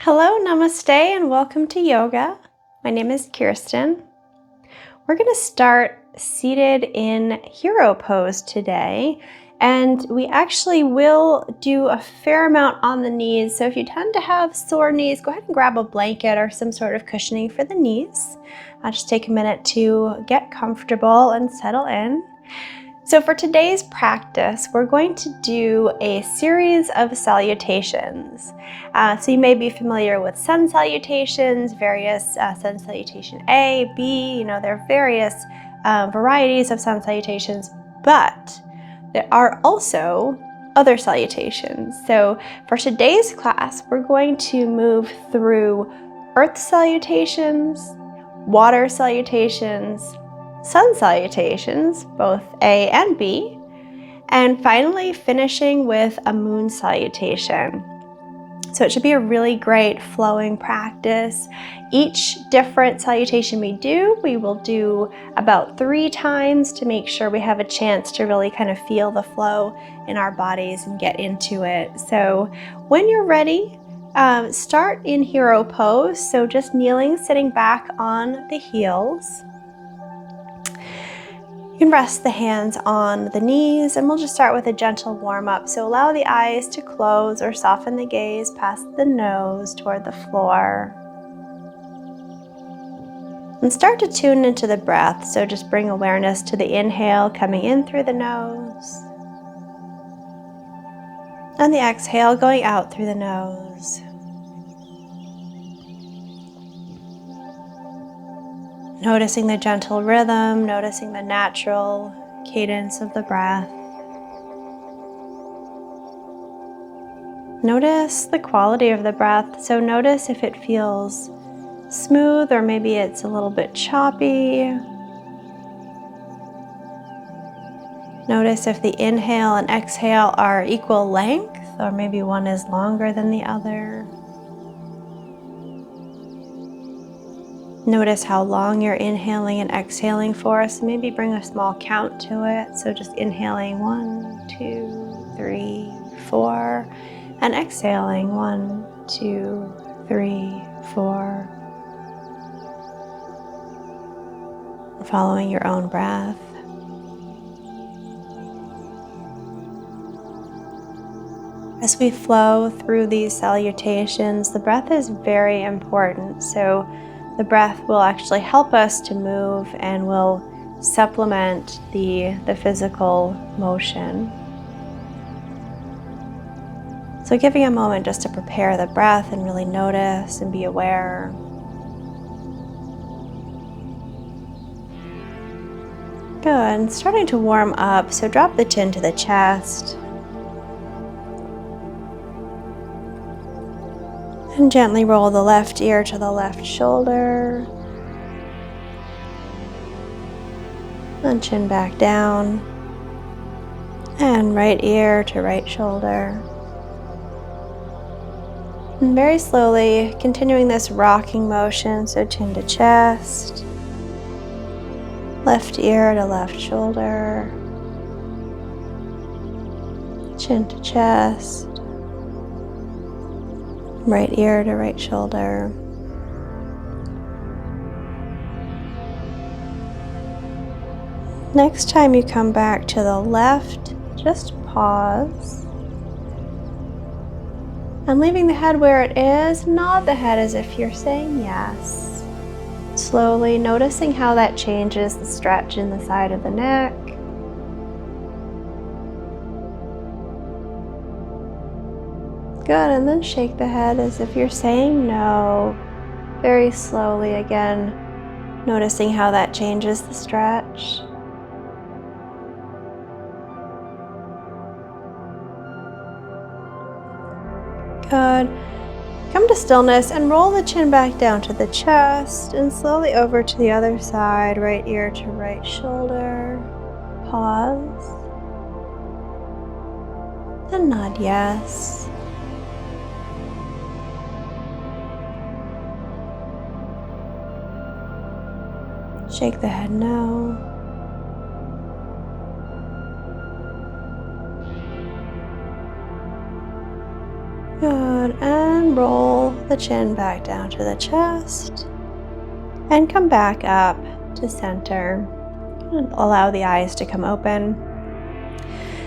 Hello, namaste, and welcome to yoga. My name is Kirsten. We're going to start seated in hero pose today, and we actually will do a fair amount on the knees. So if you tend to have sore knees, go ahead and grab a blanket or some sort of cushioning for the knees. I'll just take a minute to get comfortable and settle in. So for today's practice, we're going to do a series of salutations. So you may be familiar with sun salutations, various sun salutation A, B, there are various varieties of sun salutations, but there are also other salutations. So for today's class, we're going to move through earth salutations, water salutations, sun salutations, both A and B, and finally finishing with a moon salutation. So it should be a really great flowing practice. Each different salutation we will do about 3 times to make sure we have a chance to really kind of feel the flow in our bodies and get into it. So when you're ready, start in hero pose. So just kneeling, sitting back on the heels. You can rest the hands on the knees, and we'll just start with a gentle warm-up. So allow the eyes to close or soften the gaze past the nose toward the floor. And start to tune into the breath. So just bring awareness to the inhale coming in through the nose, and the exhale going out through the nose. Noticing the gentle rhythm, noticing the natural cadence of the breath. Notice the quality of the breath. So notice if it feels smooth or maybe it's a little bit choppy. Notice if the inhale and exhale are equal length or maybe one is longer than the other. Notice how long you're inhaling and exhaling for, so maybe bring a small count to it. So just inhaling 1, 2, 3, 4, and exhaling 1, 2, 3, 4. Following your own breath. As we flow through these salutations, the breath is very important. So the breath will actually help us to move and will supplement the physical motion. So giving a moment just to prepare the breath and really notice and be aware. Good, and starting to warm up, so drop the chin to the chest. And gently roll the left ear to the left shoulder. And chin back down. And right ear to right shoulder. And very slowly continuing this rocking motion, so chin to chest. Left ear to left shoulder. Chin to chest. Right ear to right shoulder. Next time you come back to the left, just pause. And leaving the head where it is, nod the head as if you're saying yes. Slowly noticing how that changes the stretch in the side of the neck. Good, and then shake the head as if you're saying no, very slowly again, noticing how that changes the stretch. Good. Come to stillness and roll the chin back down to the chest and slowly over to the other side, right ear to right shoulder. Pause. And nod yes. Shake the head no. Good, and roll the chin back down to the chest. And come back up to center. And allow the eyes to come open.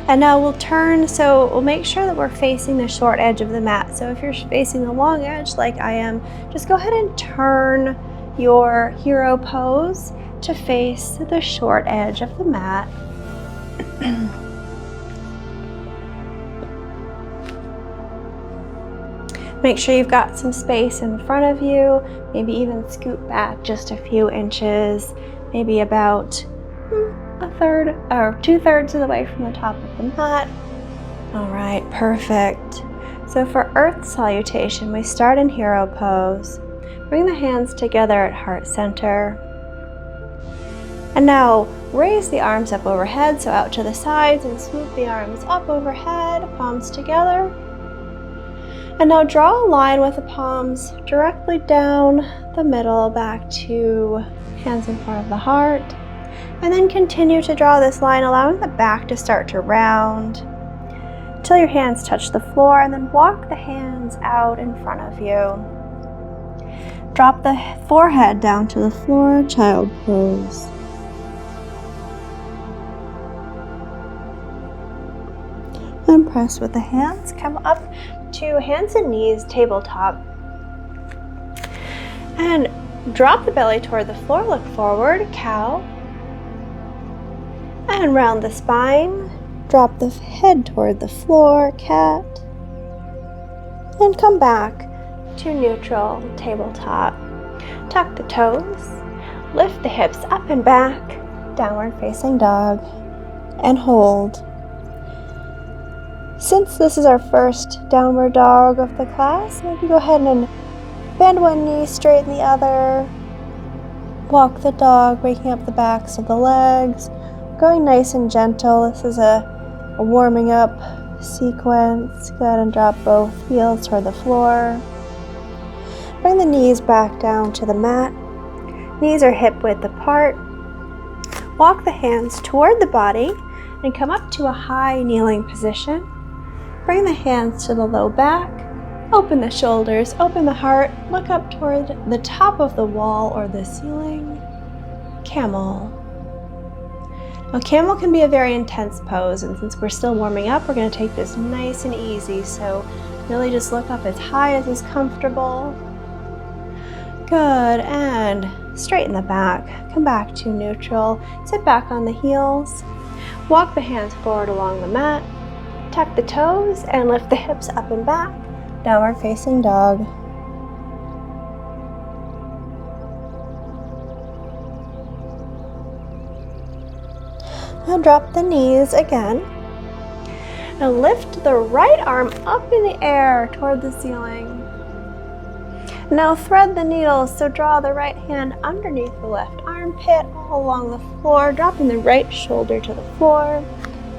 And now we'll turn, so we'll make sure that we're facing the short edge of the mat. So if you're facing the long edge like I am, just go ahead and turn your hero pose to face the short edge of the mat. Make sure you've got some space in front of you, maybe even scoot back just a few inches, maybe about a third or 2/3 of the way from the top of the mat. All right, perfect. So for Earth Salutation, we start in hero pose. Bring the hands together at heart center. And now raise the arms up overhead, so out to the sides, and swoop the arms up overhead, palms together. And now draw a line with the palms directly down the middle back to hands in front of the heart. And then continue to draw this line, allowing the back to start to round until your hands touch the floor, and then walk the hands out in front of you. Drop the forehead down to the floor, child pose. And press with the hands, come up to hands and knees, tabletop. And drop the belly toward the floor, look forward, cow. And round the spine, drop the head toward the floor, cat. And come back to neutral, tabletop. Tuck the toes, lift the hips up and back, downward facing dog, and hold. Since this is our first downward dog of the class, maybe go ahead and bend one knee, straighten the other. Walk the dog, waking up the backs of the legs. Going nice and gentle. This is a warming up sequence. Go ahead and drop both heels toward the floor. Bring the knees back down to the mat. Knees are hip width apart. Walk the hands toward the body and come up to a high kneeling position. Bring the hands to the low back. Open the shoulders, open the heart. Look up toward the top of the wall or the ceiling. Camel. Now, camel can be a very intense pose, and since we're still warming up, we're going to take this nice and easy. So really just look up as high as is comfortable. Good, and straighten the back. Come back to neutral. Sit back on the heels. Walk the hands forward along the mat. Tuck the toes and lift the hips up and back. Downward facing dog. Now drop the knees again. Now lift the right arm up in the air toward the ceiling. Now thread the needles, so draw the right hand underneath the left armpit all along the floor, dropping the right shoulder to the floor.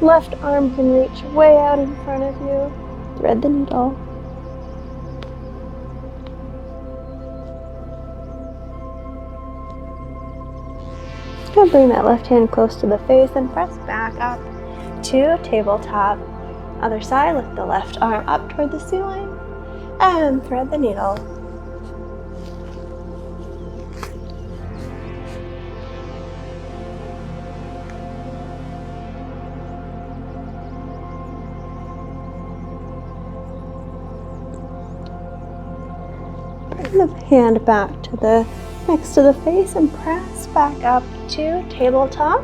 Left arm can reach way out in front of you. Thread the needle. Now bring that left hand close to the face and press back up to tabletop. Other side, lift the left arm up toward the ceiling and thread the needle. Bring the hand back to the next to the face and press back up to tabletop.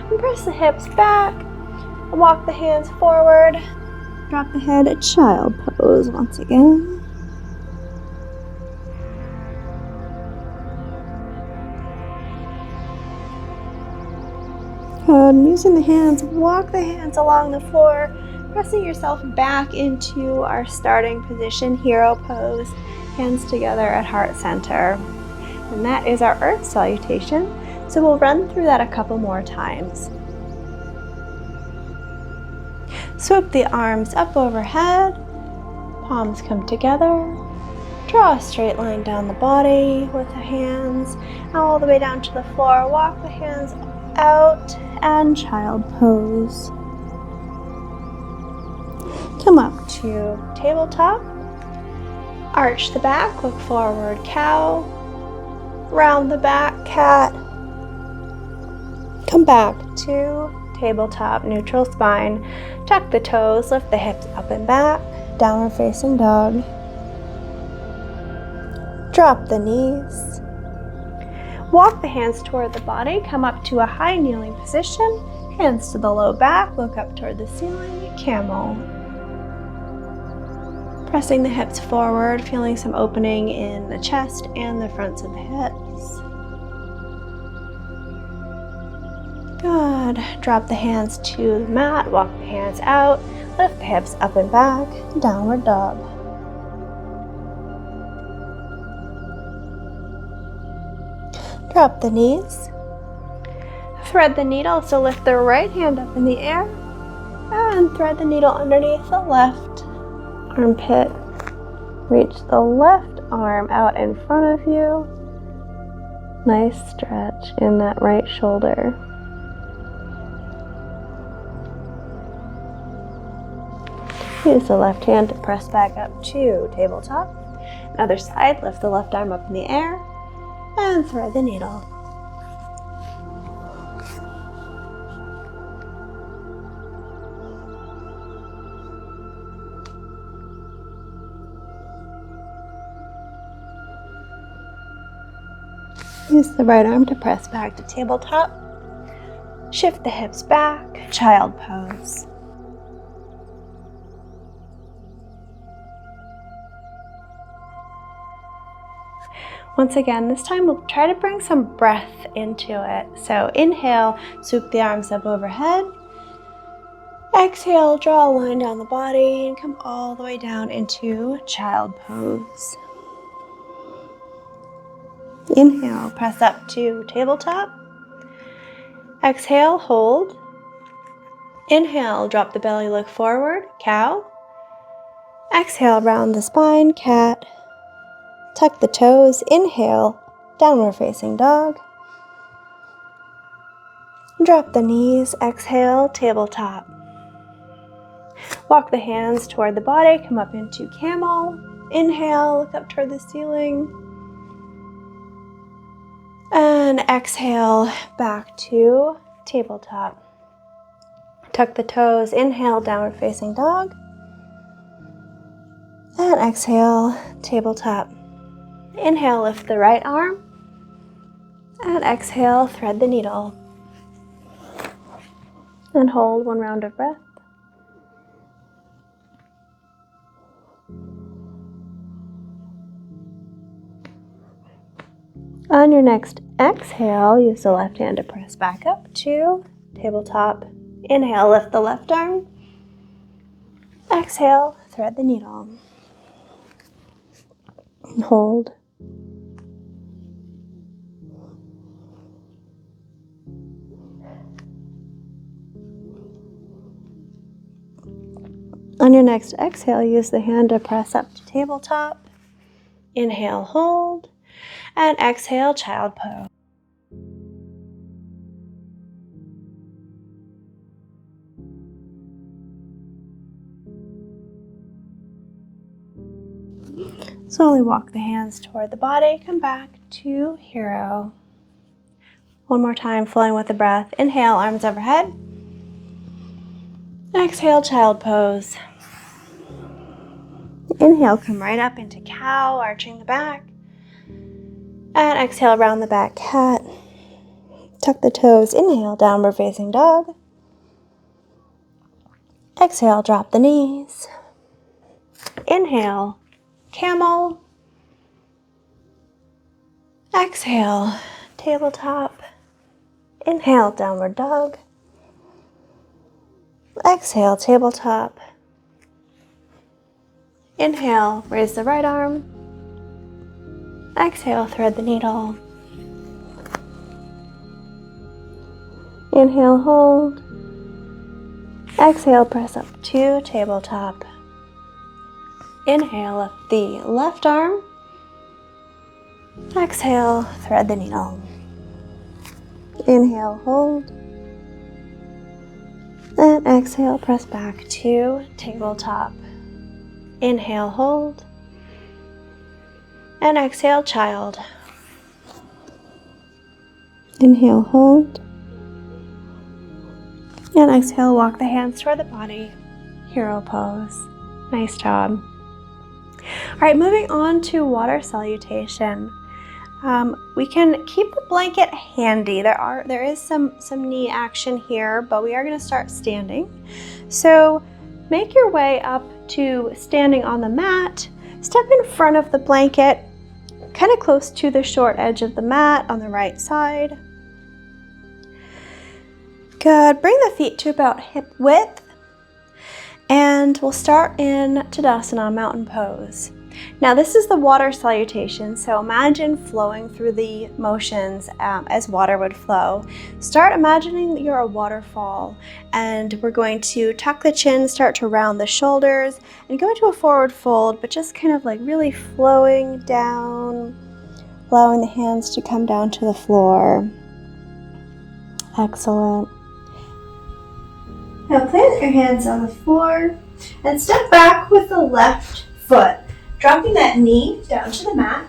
And press the hips back. Walk the hands forward. Drop the head at child pose once again. Using the hands, walk the hands along the floor, pressing yourself back into our starting position, hero pose, hands together at heart center. And that is our Earth Salutation. So we'll run through that a couple more times. Swoop the arms up overhead, palms come together. Draw a straight line down the body with the hands, all the way down to the floor. Walk the hands out and child pose. Come up to tabletop. Arch the back, look forward, cow. Round the back, cat. Come back to tabletop, neutral spine. Tuck the toes, lift the hips up and back. Downward facing dog. Drop the knees. Walk the hands toward the body. Come up to a high kneeling position. Hands to the low back. Look up toward the ceiling. Camel. Pressing the hips forward, feeling some opening in the chest and the fronts of the hips. Good. Drop the hands to the mat. Walk the hands out. Lift the hips up and back. Downward dog. Drop the knees. Thread the needle, so lift the right hand up in the air and thread the needle underneath the left armpit. Reach the left arm out in front of you. Nice stretch in that right shoulder. Use the left hand to press back up to tabletop. Other side, lift the left arm up in the air and thread the needle. Use the right arm to press back to tabletop. Shift the hips back, child pose. Once again, this time we'll try to bring some breath into it. So inhale, swoop the arms up overhead. Exhale, draw a line down the body and come all the way down into child pose. Inhale, press up to tabletop. Exhale, hold. Inhale, drop the belly, look forward, cow. Exhale, round the spine, cat. Tuck the toes, inhale, downward facing dog. Drop the knees, exhale, tabletop. Walk the hands toward the body, come up into camel. Inhale, look up toward the ceiling. And exhale, back to tabletop. Tuck the toes, inhale, downward facing dog. And exhale, tabletop. Inhale, lift the right arm. And exhale, thread the needle. And hold one round of breath. On your next exhale, use the left hand to press back up to tabletop. Inhale, lift the left arm. Exhale, thread the needle. And hold. On your next exhale, use the hand to press up to tabletop. Inhale, hold. And exhale, child pose. Slowly walk the hands toward the body. Come back to hero. One more time, flowing with the breath. Inhale, arms overhead. Exhale, child pose. Inhale, come right up into cow, arching the back. And exhale, round the back, cat. Tuck the toes. Inhale, downward facing dog. Exhale, drop the knees. Inhale, camel. Exhale, tabletop. Inhale, downward dog. Exhale, tabletop. Inhale, raise the right arm. Exhale, thread the needle. Inhale, hold. Exhale, press up to tabletop. Inhale, lift the left arm. Exhale, thread the needle. Inhale, hold. And exhale, press back to tabletop. Inhale, hold. And exhale, child. Inhale, hold. And exhale, walk the hands toward the body. Hero pose. Nice job. All right, moving on to water salutation. We can keep the blanket handy. There is some knee action here, but we are going to start standing. So make your way up to standing on the mat. Step in front of the blanket, kind of close to the short edge of the mat on the right side. Good. Bring the feet to about hip width. And we'll start in Tadasana, mountain pose. Now this is the water salutation, so imagine flowing through the motions as water would flow. Start imagining that you're a waterfall, and we're going to tuck the chin, start to round the shoulders, and go into a forward fold, but just kind of like really flowing down, allowing the hands to come down to the floor. Excellent. Now plant your hands on the floor and step back with the left foot, dropping that knee down to the mat,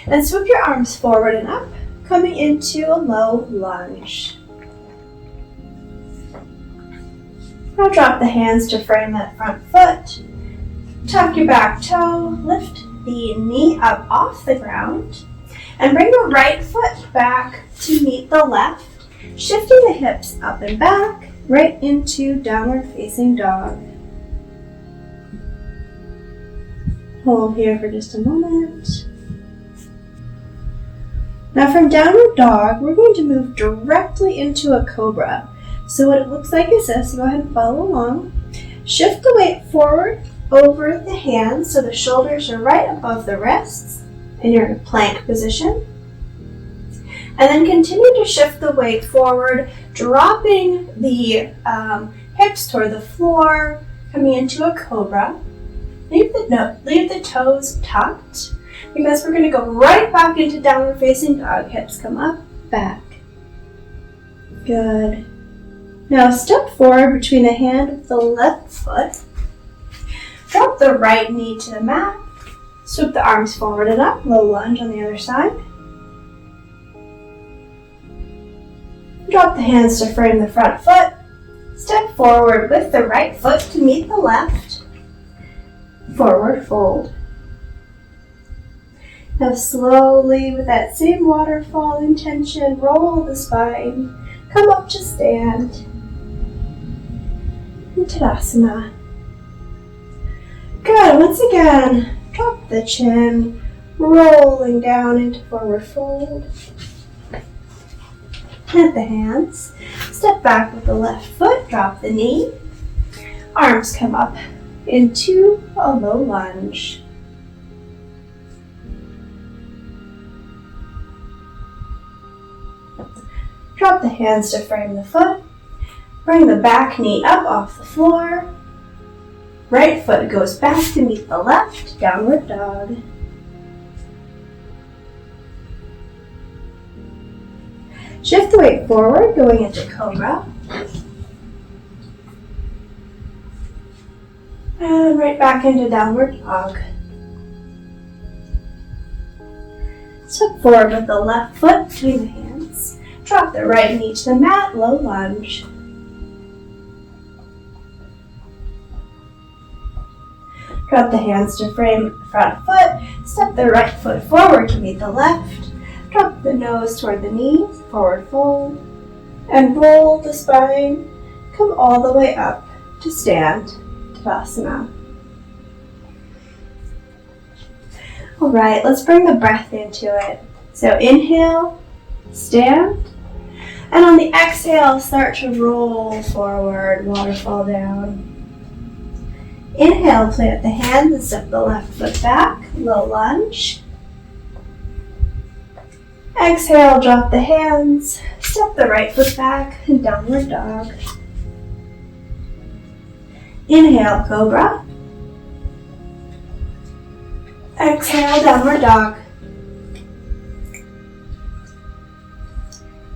and swoop your arms forward and up, coming into a low lunge. Now drop the hands to frame that front foot, tuck your back toe, lift the knee up off the ground, and bring the right foot back to meet the left, shifting the hips up and back, right into downward facing dog. Hold here for just a moment. Now from downward dog, we're going to move directly into a cobra. So what it looks like is this. Go ahead and follow along. Shift the weight forward over the hands so the shoulders are right above the wrists in your plank position. And then continue to shift the weight forward, dropping the hips toward the floor, coming into a cobra. Leave the toes tucked, because we're going to go right back into downward facing dog. Hips come up, back. Good. Now step forward between the hand of the left foot. Drop the right knee to the mat. Swoop the arms forward and up. Low lunge on the other side. Drop the hands to frame the front foot. Step forward with the right foot to meet the left. Forward fold. Now slowly, with that same waterfall intention, roll the spine. Come up to stand. In Tadasana. Good. Once again, drop the chin, rolling down into forward fold. Plant the hands, step back with the left foot, drop the knee, arms come up into a low lunge. Drop the hands to frame the foot, bring the back knee up off the floor, right foot goes back to meet the left, downward dog. Shift the weight forward, going into cobra. And right back into downward dog. Step forward with the left foot between the hands. Drop the right knee to the mat, low lunge. Drop the hands to frame the front foot. Step the right foot forward to meet the left. Drop the nose toward the knees, forward fold, and roll the spine. Come all the way up to stand, Tadasana. All right, let's bring the breath into it. So inhale, stand, and on the exhale, start to roll forward, waterfall down. Inhale, plant the hands and step the left foot back, low lunge. Exhale, drop the hands, step the right foot back, and downward dog. Inhale, cobra. Exhale, downward dog.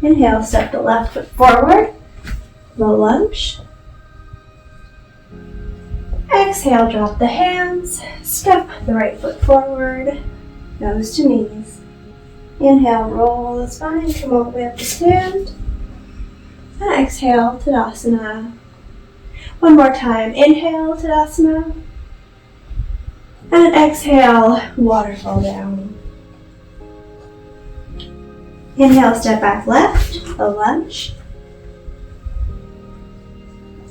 Inhale, step the left foot forward, low lunge. Exhale, drop the hands, step the right foot forward, nose to knees. Inhale, roll the spine, come all the way up to stand. And exhale, Tadasana. One more time. Inhale, Tadasana. And exhale, waterfall down. Inhale, step back left, a lunge.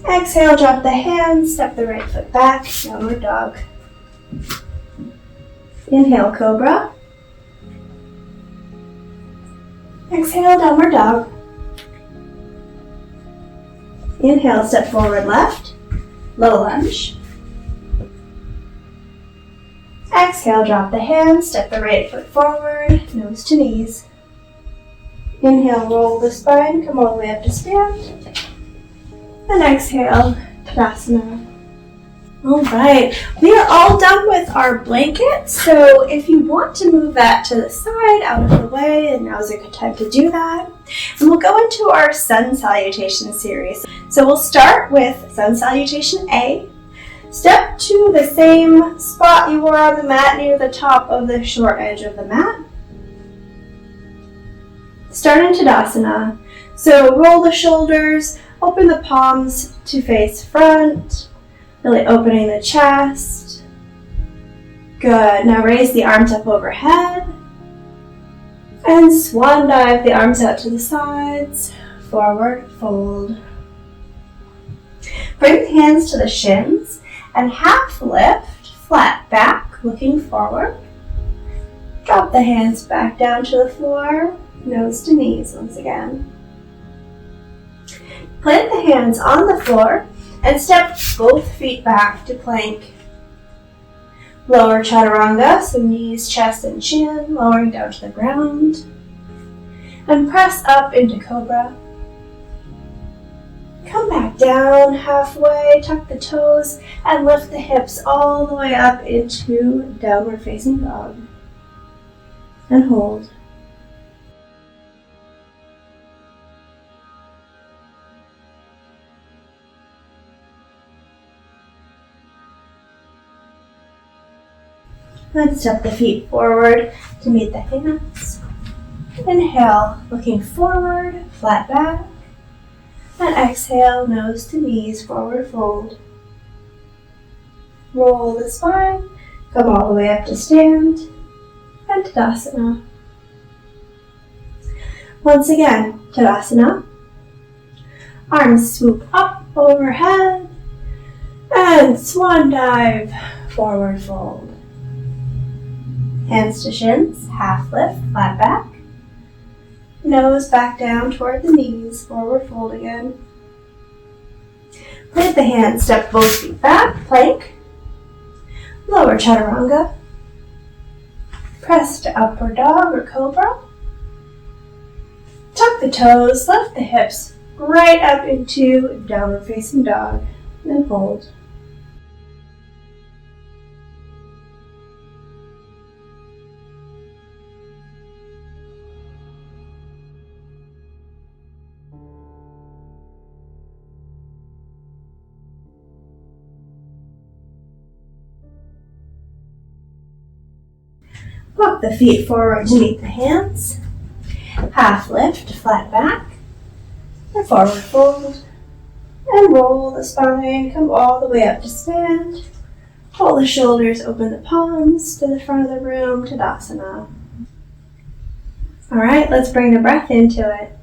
Exhale, drop the hands, step the right foot back, downward dog. Inhale, cobra. Exhale, downward dog. Inhale, step forward left, low lunge. Exhale, drop the hands, step the right foot forward, nose to knees. Inhale, roll the spine, come all the way up to stand. And exhale, Tadasana. All right, we are all done with our blanket. So if you want to move that to the side, out of the way, and now's a good time to do that. And we'll go into our Sun Salutation series. So we'll start with Sun Salutation A. Step to the same spot you were on the mat near the top of the short edge of the mat. Start in Tadasana. So roll the shoulders, open the palms to face front, really opening the chest. Good. Now raise the arms up overhead and swan dive the arms out to the sides, forward fold. Bring the hands to the shins and half lift, flat back, looking forward. Drop the hands back down to the floor, nose to knees once again. Plant the hands on the floor and step both feet back to plank. Lower chaturanga, so knees, chest, and chin, lowering down to the ground. And press up into cobra. Come back down halfway, tuck the toes, and lift the hips all the way up into downward facing dog. And hold. And step the feet forward to meet the hands. Inhale, looking forward, flat back. And exhale, nose to knees, forward fold. Roll the spine, come all the way up to stand, and Tadasana. Once again, Tadasana. Arms swoop up overhead, and swan dive, forward fold. Hands to shins, half lift, flat back. Nose back down toward the knees, forward fold again. Plant the hands, step both feet back, plank. Lower chaturanga. Press to upward dog or cobra. Tuck the toes, lift the hips right up into downward facing dog, and hold. Walk the feet forward to meet the hands. Half lift, flat back, and forward fold. And roll the spine, come all the way up to stand. Pull the shoulders, open the palms to the front of the room, Tadasana. All right, let's bring the breath into it.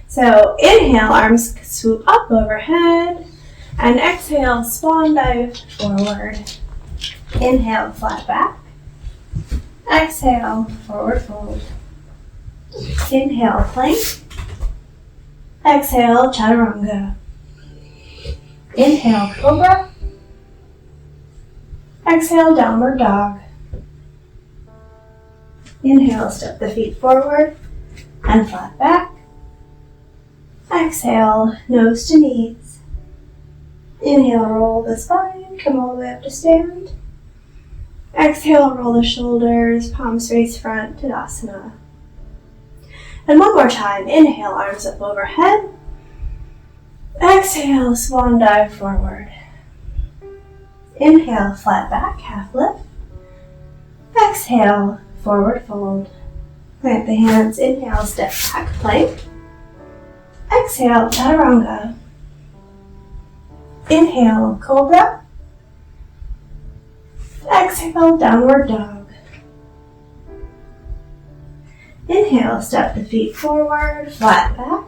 So inhale, arms swoop up overhead. And exhale, swan dive forward. Inhale, flat back. Exhale, forward fold. Inhale, plank. Exhale, chaturanga. Inhale, cobra. Exhale, downward dog. Inhale, step the feet forward and flat back. Exhale, nose to knees. Inhale, roll the spine, come all the way up to stand. Exhale, roll the shoulders, palms face front, Tadasana. And one more time, inhale, arms up overhead. Exhale, swan dive forward. Inhale, flat back, half lift. Exhale, forward fold. Plant the hands, inhale, step back, plank. Exhale, chaturanga. Inhale, cobra. Exhale, downward dog. Inhale, step the feet forward, flat back.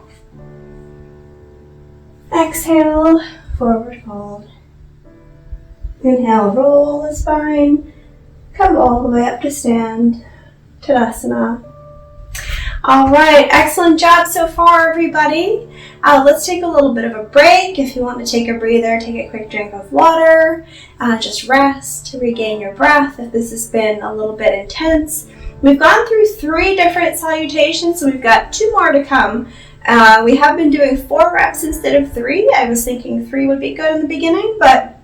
Exhale, forward fold. Inhale, roll the spine. Come all the way up to stand. Tadasana. All right, excellent job so far, everybody. Let's take a little bit of a break. If you want to take a breather, take a quick drink of water. Just rest, regain your breath if this has been a little bit intense. We've gone through 3 different salutations, so we've got 2 more to come. We have been doing 4 reps instead of 3. I was thinking 3 would be good in the beginning, but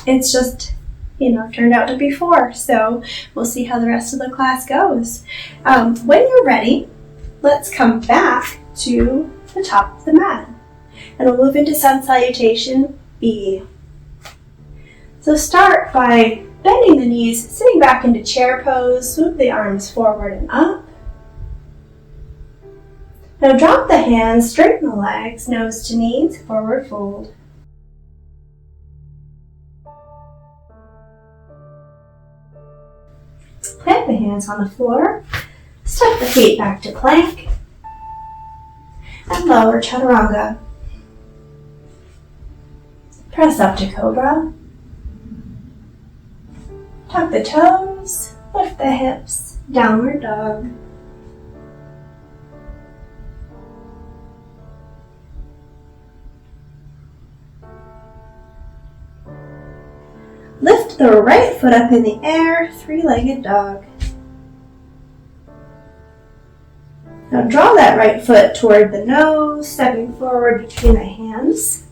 it's just, turned out to be 4. So we'll see how the rest of the class goes. When you're ready, let's come back to the top of the mat. And we'll move into Sun Salutation B. So start by bending the knees, sitting back into chair pose, swoop the arms forward and up. Now drop the hands, straighten the legs, nose to knees, forward fold. Plant the hands on the floor, step the feet back to plank, and lower chaturanga. Press up to cobra. Tuck the toes, lift the hips, downward dog. Lift the right foot up in the air, 3-legged dog. Now draw that right foot toward the nose, stepping forward between the hands.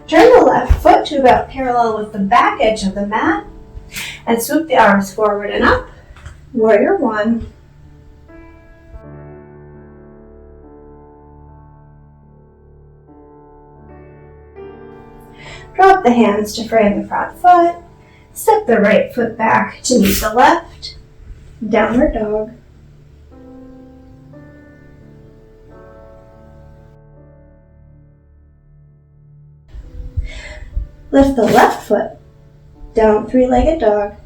Turn the left foot to about parallel with the back edge of the mat and swoop the arms forward and up. Warrior 1. Drop the hands to frame the front foot. Step the right foot back to meet the left. Downward dog. Lift the left foot. Down 3-legged dog.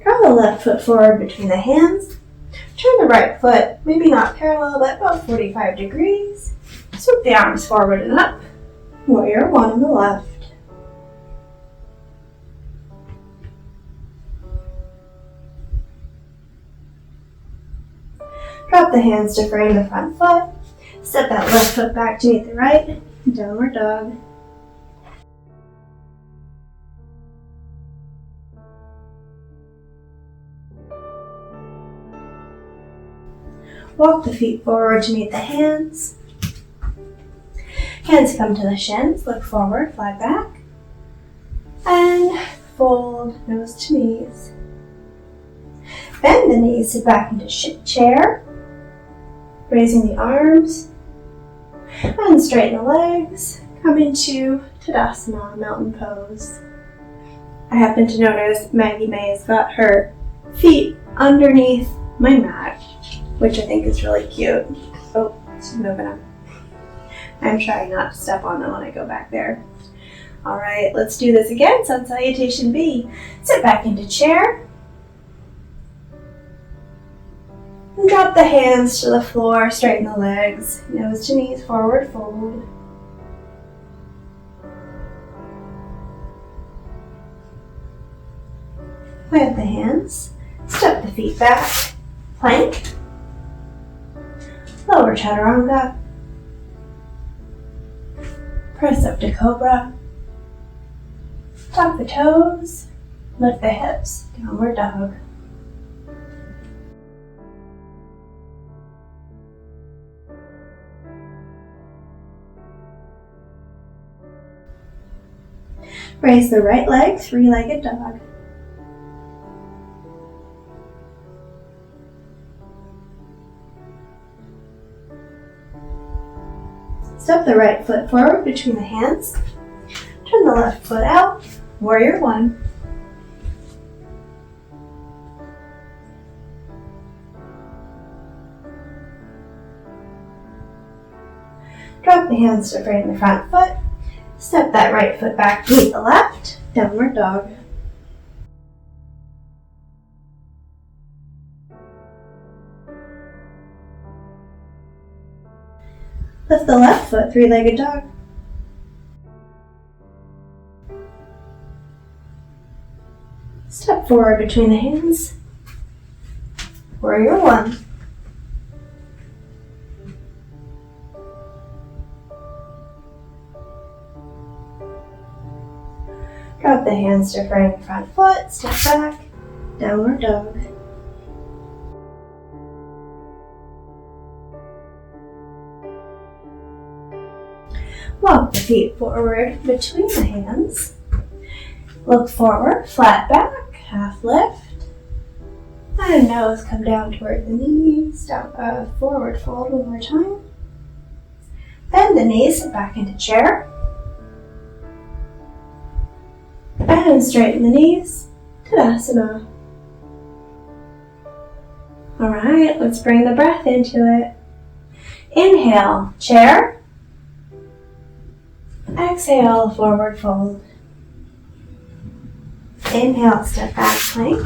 Draw the left foot forward between the hands. Turn the right foot, maybe not parallel, but about 45 degrees. Swoop the arms forward and up. Warrior 1 on the left. Drop the hands to frame the front foot. Step that left foot back to meet the right. Downward dog. Walk the feet forward to meet the hands. Hands come to the shins, look forward, flat back. And fold, nose to knees. Bend the knees, sit back into chair. Raising the arms. And straighten the legs. Come into Tadasana, mountain pose. I happen to notice Maggie May has got her feet underneath my mat, which I think is really cute. Oh, she's moving up. I'm trying not to step on them when I go back there. All right, let's do this again. Sun Salutation B. Sit back into chair. And drop the hands to the floor, straighten the legs, nose to knees, forward fold. Plant the hands, step the feet back, plank, lower chaturanga, press up to cobra, tuck the toes, lift the hips, downward dog. Raise the right leg, 3-legged dog. Step the right foot forward between the hands. Turn the left foot out. Warrior one. Drop the hands to frame the front foot. Step that right foot back to meet the left. Downward dog. Lift the left foot, three-legged dog. Step forward between the hands. Warrior one. Drop the hands to frame the front foot, step back, downward dog. Walk the feet forward between the hands. Look forward, flat back, half lift. And nose come down toward the knees, down, forward fold one more time. Bend the knees, sit back into chair. And straighten the knees, Tadasana. Alright, let's bring the breath into it. Inhale, chair. Exhale, forward fold. Inhale, step back plank.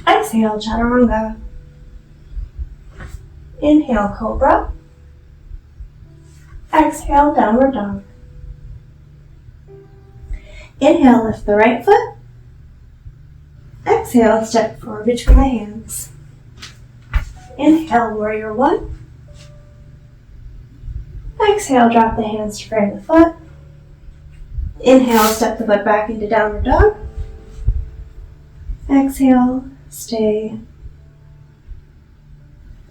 Exhale, chaturanga. Inhale, cobra. Exhale, downward dog. Inhale, lift the right foot. Exhale, step forward between the hands. Inhale, warrior one. Exhale, drop the hands to frame the foot. Inhale, step the foot back into downward dog. Exhale, stay.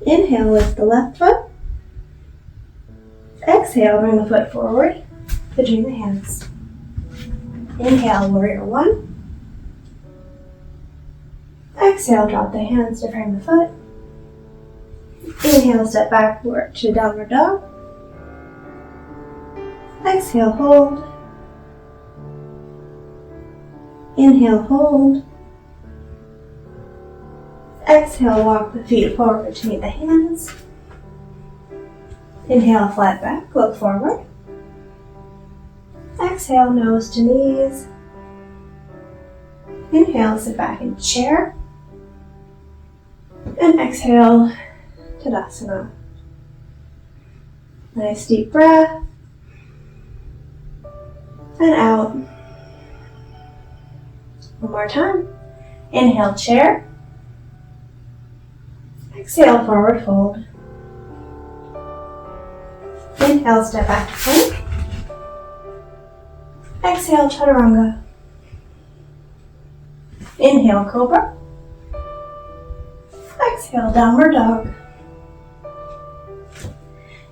Inhale, lift the left foot. Exhale, bring the foot forward between the hands. Inhale, warrior one. Exhale, drop the hands to frame the foot. Inhale, step backward to downward dog. Exhale, hold. Inhale, hold. Exhale, walk the feet forward to meet the hands. Inhale, flat back, look forward. Exhale, nose to knees. Inhale, sit back in chair. And exhale, Tadasana. Nice deep breath. And out. One more time. Inhale, chair. Exhale, forward fold. Inhale, step back to plank. Exhale, chaturanga. Inhale, cobra. Exhale, downward dog.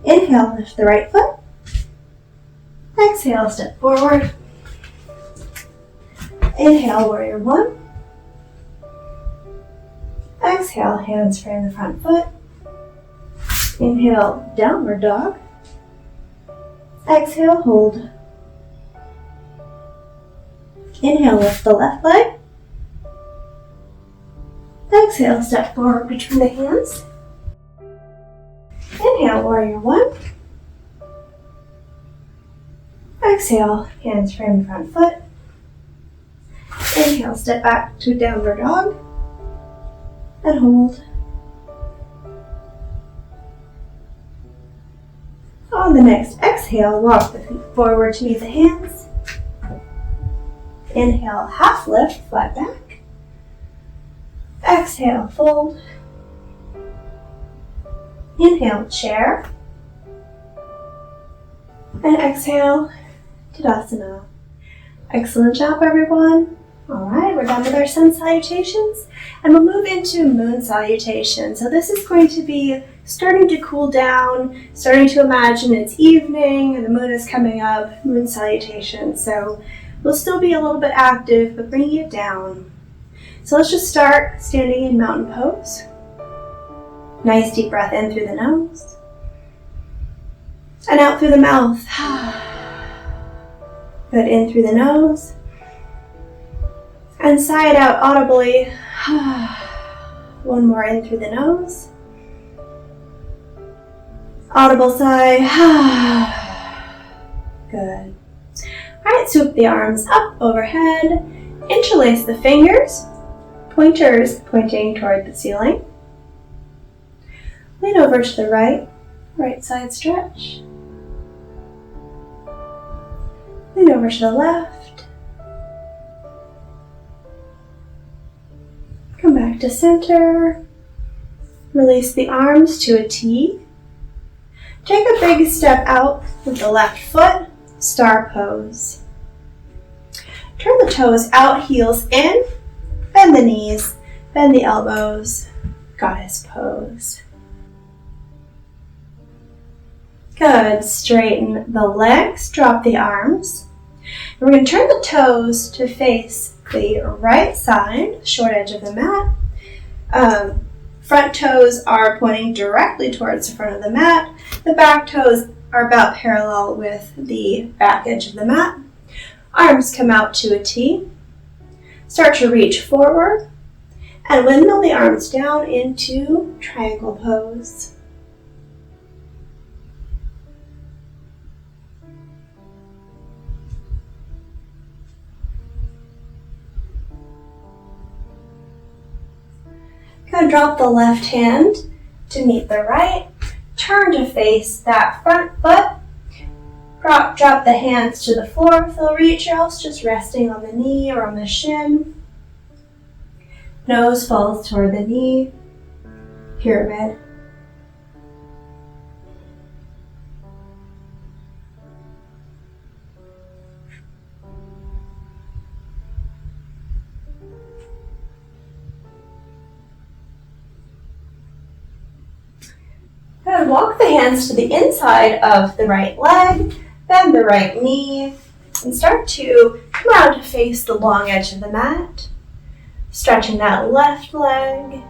Inhale, lift the right foot. Exhale, step forward. Inhale, warrior one. Exhale, hands frame the front foot. Inhale, downward dog. Exhale, hold. Inhale, lift the left leg. Exhale, step forward between the hands. Inhale, warrior one. Exhale, hands frame the front foot. Inhale, step back to downward dog. And hold. On the next exhale, walk the feet forward to meet the hands. Inhale, half lift, flat back. Exhale, fold. Inhale, chair. And exhale, Tadasana. Excellent job, everyone. All right, we're done with our sun salutations, and we'll move into moon salutation. So this is going to be starting to cool down, starting to imagine it's evening and the moon is coming up, moon salutation. So we'll still be a little bit active, but bringing it down. So let's just start standing in mountain pose. Nice deep breath in through the nose and out through the mouth. Good, in through the nose. And sigh it out audibly. One more in through the nose. Audible sigh. Good. Alright, swoop the arms up overhead. Interlace the fingers. Pointers pointing toward the ceiling. Lean over to the right side stretch. Lean over to the left. Come back to center. Release the arms to a T. Take a big step out with the left foot, star pose. Turn the toes out, heels in. Bend the knees, bend the elbows, goddess pose. Good, straighten the legs, drop the arms. And we're going to turn the toes to face the right side, short edge of the mat. Front toes are pointing directly towards the front of the mat. The back toes are about parallel with the back edge of the mat. Arms come out to a T. Start to reach forward and windmill the arms down into triangle pose. Go drop the left hand to meet the right. Turn to face that front foot. Drop the hands to the floor if they'll reach, or else just resting on the knee or on the shin. Nose falls toward the knee. Pyramid. Good. Walk the hands to the inside of the right leg. Bend the right knee and start to come out to face the long edge of the mat. Stretching that left leg.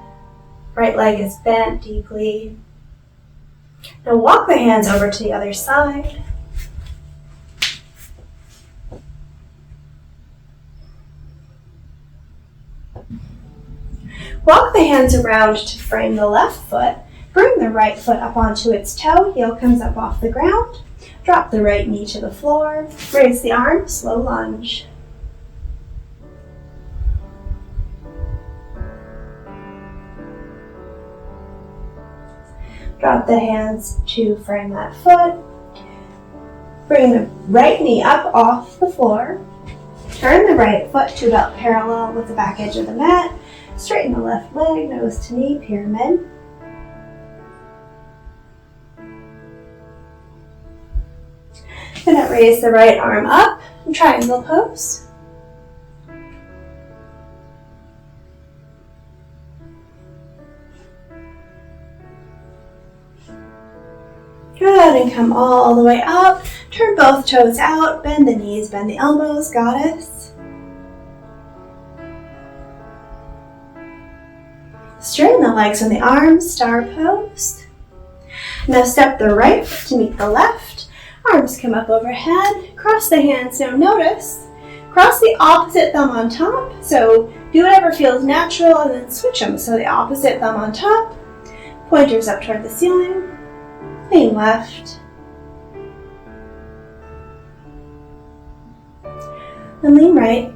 Right leg is bent deeply. Now walk the hands over to the other side. Walk the hands around to frame the left foot. Bring the right foot up onto its toe. Heel comes up off the ground. Drop the right knee to the floor. Raise the arm, slow lunge. Drop the hands to frame that foot. Bring the right knee up off the floor. Turn the right foot to about parallel with the back edge of the mat. Straighten the left leg, nose to knee, pyramid. Gonna raise the right arm up, triangle pose. Good, and come all the way up. Turn both toes out, bend the knees, bend the elbows, goddess. Straighten the legs and the arms, star pose. Now step the right foot to meet the left. Arms come up overhead. Cross the hands. Now notice, cross the opposite thumb on top. So do whatever feels natural and then switch them. So the opposite thumb on top. Pointers up toward the ceiling. Lean left. And lean right.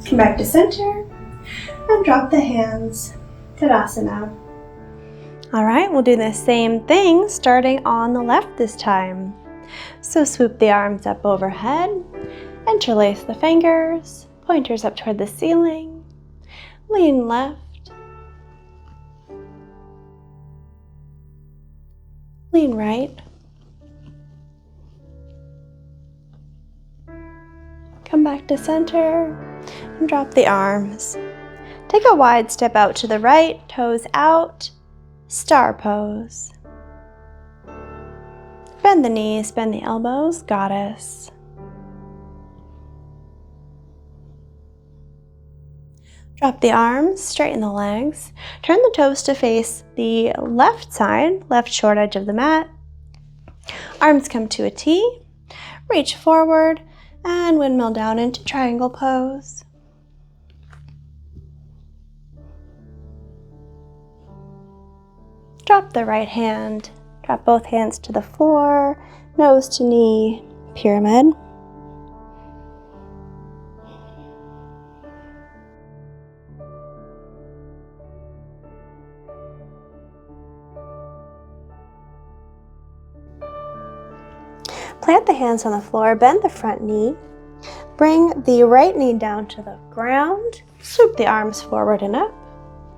Come back to center. And drop the hands. Tadasana. All right, we'll do the same thing starting on the left this time. So swoop the arms up overhead, interlace the fingers, pointers up toward the ceiling, lean left, lean right, come back to center and drop the arms. Take a wide step out to the right, toes out. Star pose. Bend the knees, bend the elbows, goddess. Drop the arms, straighten the legs. Turn the toes to face the left side, left short edge of the mat. Arms come to a T, reach forward, and windmill down into triangle pose. Drop the right hand, drop both hands to the floor, nose to knee, pyramid. Plant the hands on the floor, bend the front knee, bring the right knee down to the ground, swoop the arms forward and up,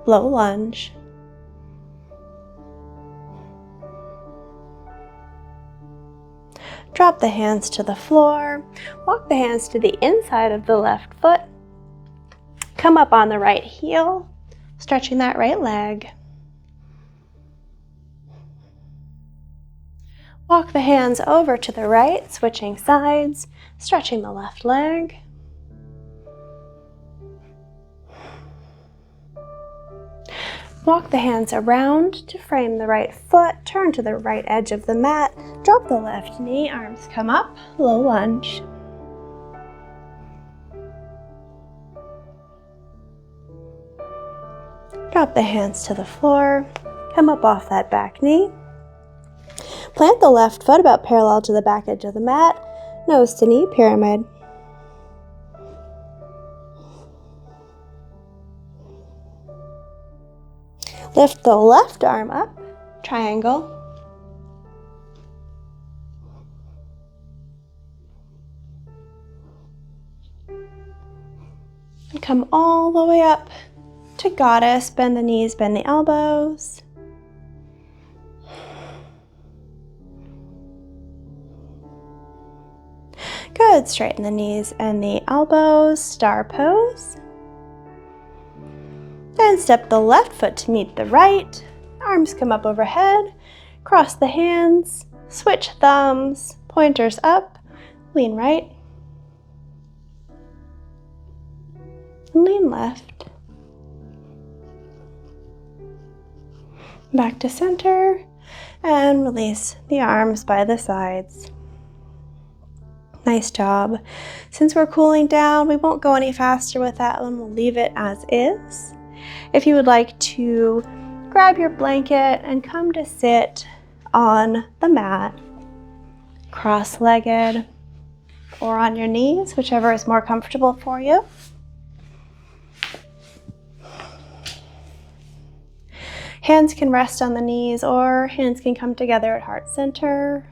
low lunge. Drop the hands to the floor, walk the hands to the inside of the left foot, come up on the right heel, stretching that right leg. Walk the hands over to the right, switching sides, stretching the left leg. Walk the hands around to frame the right foot, turn to the right edge of the mat, drop the left knee, arms come up, low lunge. Drop the hands to the floor, come up off that back knee. Plant the left foot about parallel to the back edge of the mat, nose to knee, pyramid. Lift the left arm up, triangle. And come all the way up to goddess. Bend the knees, bend the elbows. Good, straighten the knees and the elbows, star pose. And step the left foot to meet the right. Arms come up overhead, cross the hands, switch thumbs, pointers up, lean right, lean left. Back to center and release the arms by the sides. Nice job. Since we're cooling down, we won't go any faster with that one. We'll leave it as is. If you would like to grab your blanket and come to sit on the mat, cross-legged or on your knees, whichever is more comfortable for you. Hands can rest on the knees or hands can come together at heart center.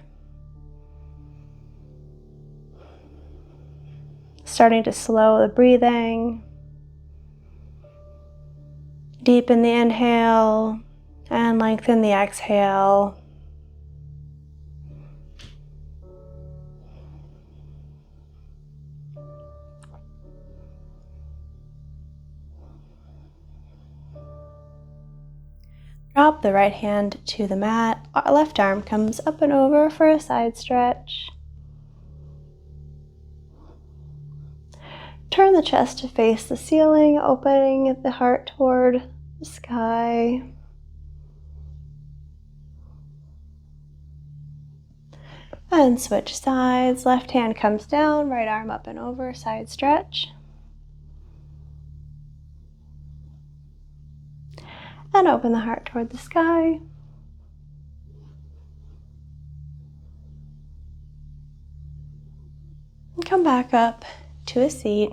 Starting to slow the breathing. Deepen the inhale and lengthen the exhale. Drop the right hand to the mat. Our left arm comes up and over for a side stretch. Turn the chest to face the ceiling, opening the heart toward the sky. And switch sides. Left hand comes down, right arm up and over, side stretch. And open the heart toward the sky. And come back up to a seat.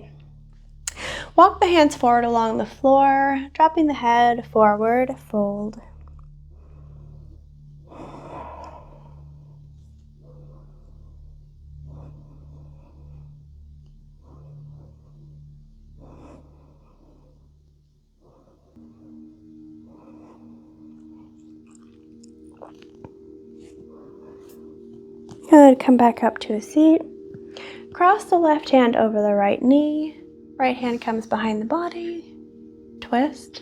Walk the hands forward along the floor, dropping the head forward, fold. Good, come back up to a seat. Cross the left hand over the right knee. Right hand comes behind the body. Twist.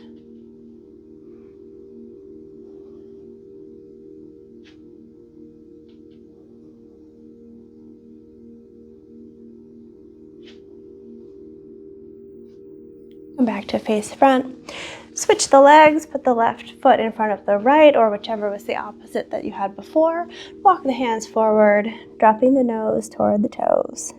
Come back to face front. Switch the legs, put the left foot in front of the right, or whichever was the opposite that you had before. Walk the hands forward, dropping the nose toward the toes.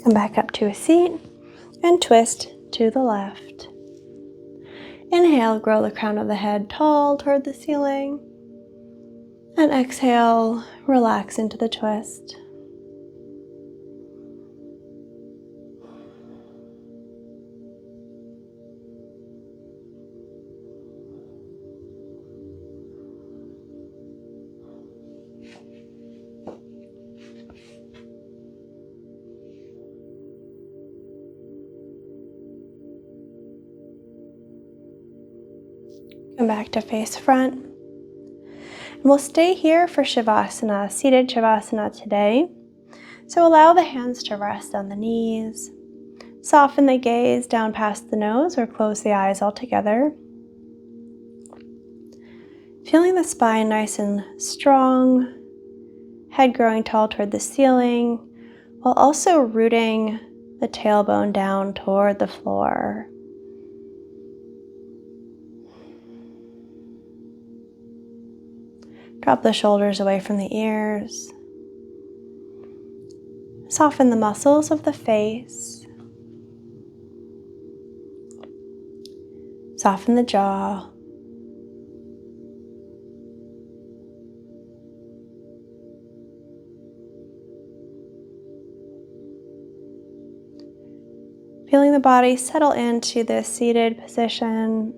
Come back up to a seat and twist to the left. Inhale, grow the crown of the head tall toward the ceiling. And exhale, relax into the twist. Come back to face front. And we'll stay here for Shavasana, seated Shavasana today. So allow the hands to rest on the knees. Soften the gaze down past the nose or close the eyes altogether. Feeling the spine nice and strong, head growing tall toward the ceiling, while also rooting the tailbone down toward the floor. Drop the shoulders away from the ears. Soften the muscles of the face. Soften the jaw. Feeling the body settle into this seated position.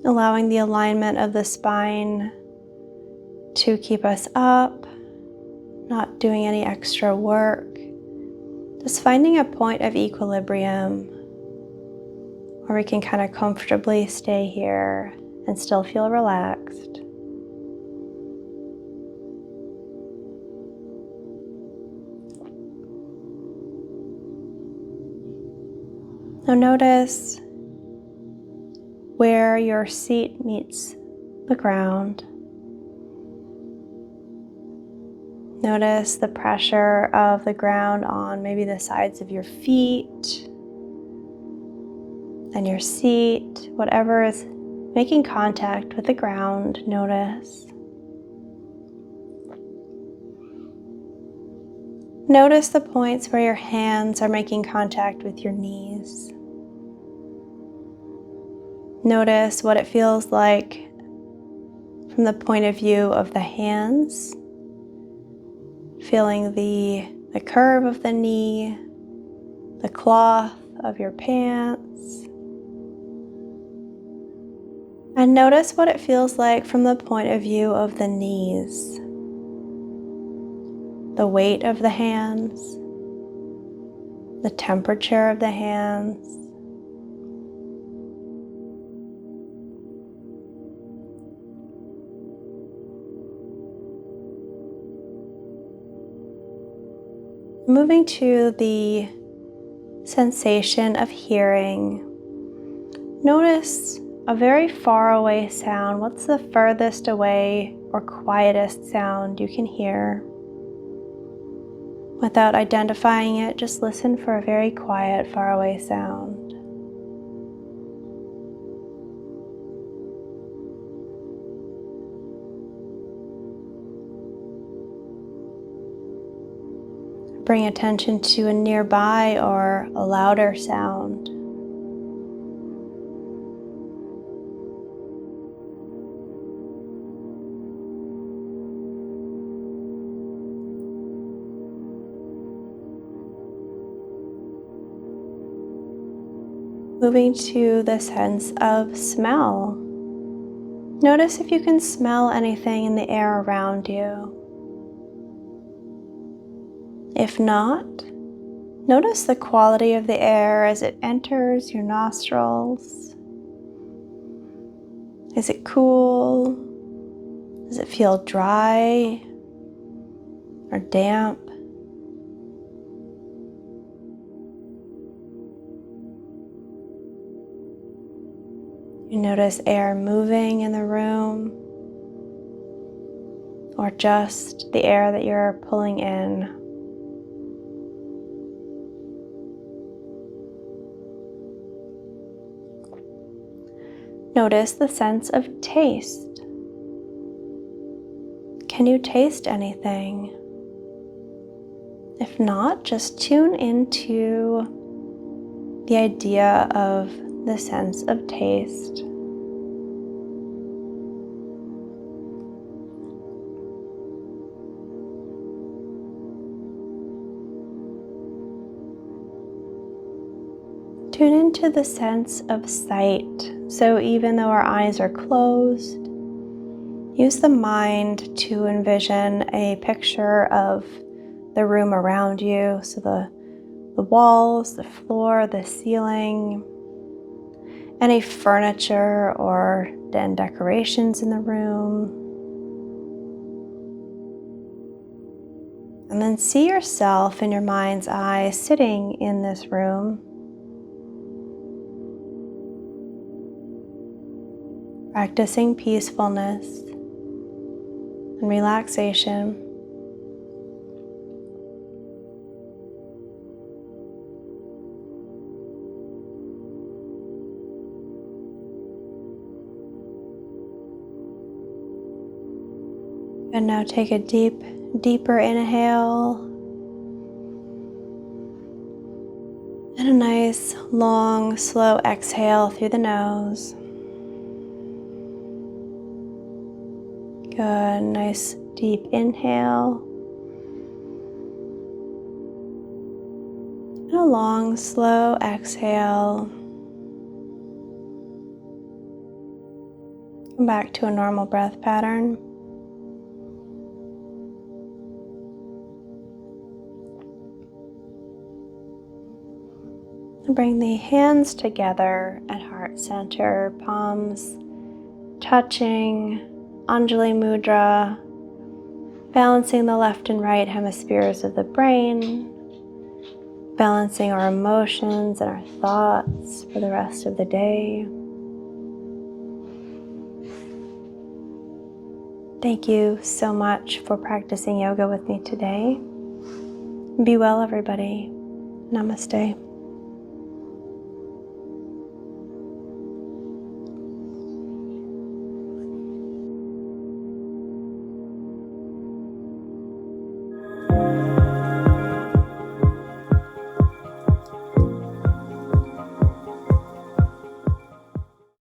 Allowing the alignment of the spine to keep us up, not doing any extra work. Just finding a point of equilibrium where we can kind of comfortably stay here and still feel relaxed. Now notice where your seat meets the ground. Notice the pressure of the ground on maybe the sides of your feet and your seat, whatever is making contact with the ground, notice. Notice the points where your hands are making contact with your knees. Notice what it feels like from the point of view of the hands, feeling the curve of the knee, the cloth of your pants. And notice what it feels like from the point of view of the knees, the weight of the hands, the temperature of the hands. Moving to the sensation of hearing, notice a very far away sound. What's the furthest away or quietest sound you can hear? Without identifying it, just listen for a very quiet, far away sound. Bring attention to a nearby or a louder sound. Moving to the sense of smell. Notice if you can smell anything in the air around you. If not, notice the quality of the air as it enters your nostrils. Is it cool? Does it feel dry or damp? You notice air moving in the room, or just the air that you're pulling in. Notice the sense of taste. Can you taste anything? If not, just tune into the idea of the sense of taste. Tune into the sense of sight. So even though our eyes are closed, use the mind to envision a picture of the room around you. So the walls, the floor, the ceiling, any furniture or then decorations in the room. And then see yourself in your mind's eye sitting in this room, practicing peacefulness and relaxation. And now take a deeper inhale and a nice, long, slow exhale through the nose. Good, nice, deep inhale. And a long, slow exhale. Come back to a normal breath pattern. And bring the hands together at heart center, palms touching, Anjali Mudra, balancing the left and right hemispheres of the brain, balancing our emotions and our thoughts for the rest of the day. Thank you so much for practicing yoga with me today. Be well, everybody. Namaste.